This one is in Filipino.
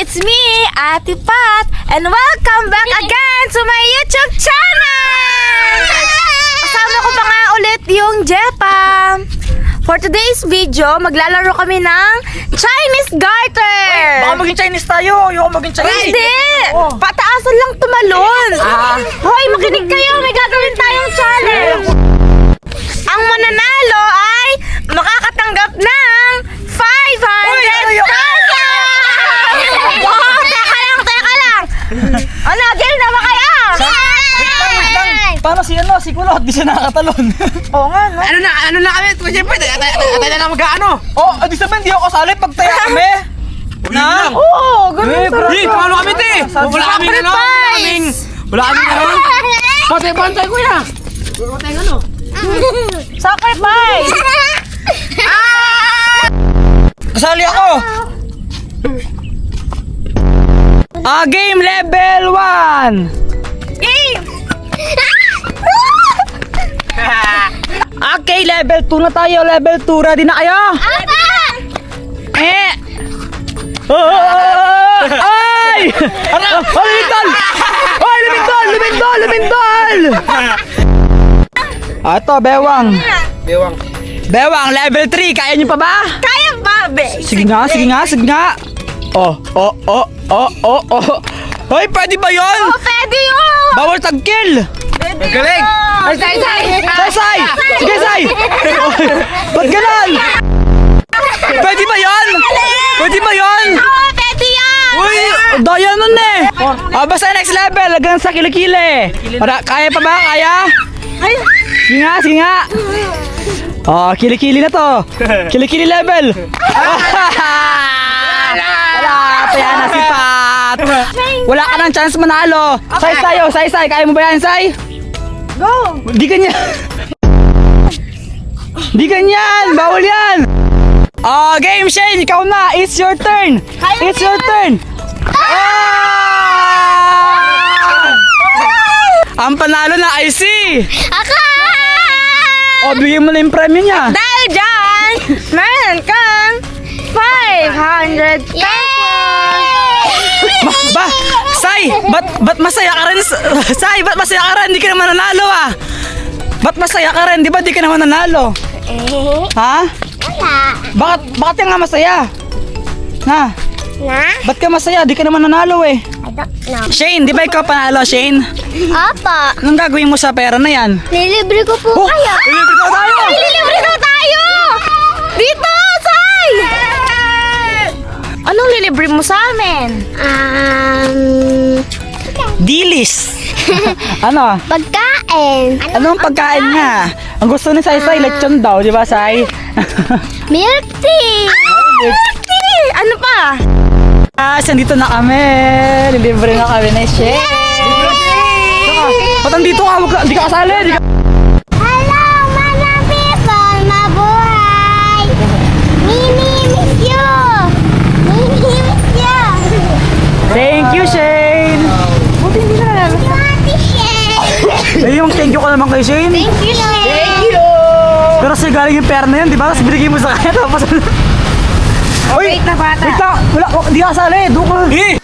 It's me, Ate Pat, and welcome back again to my YouTube channel! Kasama ko pa nga ulit yung Jepam. For today's video, maglalaro kami ng Chinese garter! Baka maging Chinese tayo. Ayoko maging Chinese. Hindi! Oh. Pataasan lang tumalon! Hoy, makinig kayo! May gagawin tayong challenge! Ang mananalo ay makakatanggap ng 500 pesos! Oh, teka lang! Ano, game na ba kaya? Wait lang. Paano si Kulot? Di siya nakakatalon. Oo nga, no? Ano na kami? Siyempre, tayo na lang mag-ano. Oh, di sabihin, di ako kasali pag taya kami. Na? Oo, ganun sarap. Di, paano kami, te? Wala kami ano? Wala kami ano? Pantay, kuya. Wala tayong ano? Sacrifice! Kasali ako. Game level 1. Game! Okay, level 2 na tayo. Level 2, ready na kayo? Ay! Lumindol! Ay, lumindol! Ito, bewang. Bewang, level 3. Kaya nyo pa ba? Kaya ba, be? Sige nga. Oh. Hoy, pwede ba yun? Oh, pwede yun! Bawal tagkill. Galing! Ay, say! Say! Sige, say! Ba't ganun? Pwede ba yun? Oo, pwede yan! Uy, daya nun eh. Basta next level, lagyan sa kilikili. Kaya pa ba? Kaya? Ay, Sige nga. Kilikili na to. Kilikili level. Wala, kaya na si Pat. Wala ka ng chance manalo. Say tayo, say. Kaya mo ba yan, say? go! Di ganyan. Bawal yan. Game Shane, ikaw na. It's your turn. It's your turn. Ang panalo na I see. Ako! Bigyan mo na yung premium niya. Dahil dyan, meron kang 500 pesos! Say, ba't masaya ka rin? Say, ba't masaya ka rin? Di ka naman nanalo ah. Ba't masaya ka rin? Di ba di ka naman nanalo? Ha? Wala. Bakit ka nga masaya? Ha? Na? Ba't ka masaya? Di ka naman nanalo eh. I don't know. Shane, di ba ikaw panalo, Shane? Apa, Anong gagawin mo sa pera na yan? nilibre ko po kayo. Ililibre ko tayo! Nililibre ko tayo! Dito, Say! Anong lilibre mo sa amin? Dilis! Ano? Pagkain. Anong pagkain nga? Ang gusto ni Sai lechon daw, di ba, Sai? Milk tea. Milk tea. Ano pa? Sandito na kami. Nilibre na kami na Shane. Ba't andito ka? Di ka kasali. Hello, mga people! Mabuhay! Mini-miss you! Mini-miss you! Thank you, Shane. Buti hindi na nalang. Yung thank you ka naman kay Shane. Thank you, Lord! Thank you! Pero kasi galing yung pera na yun, di ba? Tapos binigay mo sa kanya. Tapos... Uy, Wait na, bata. wait lang. Wala, di ka kasali. Doon ka.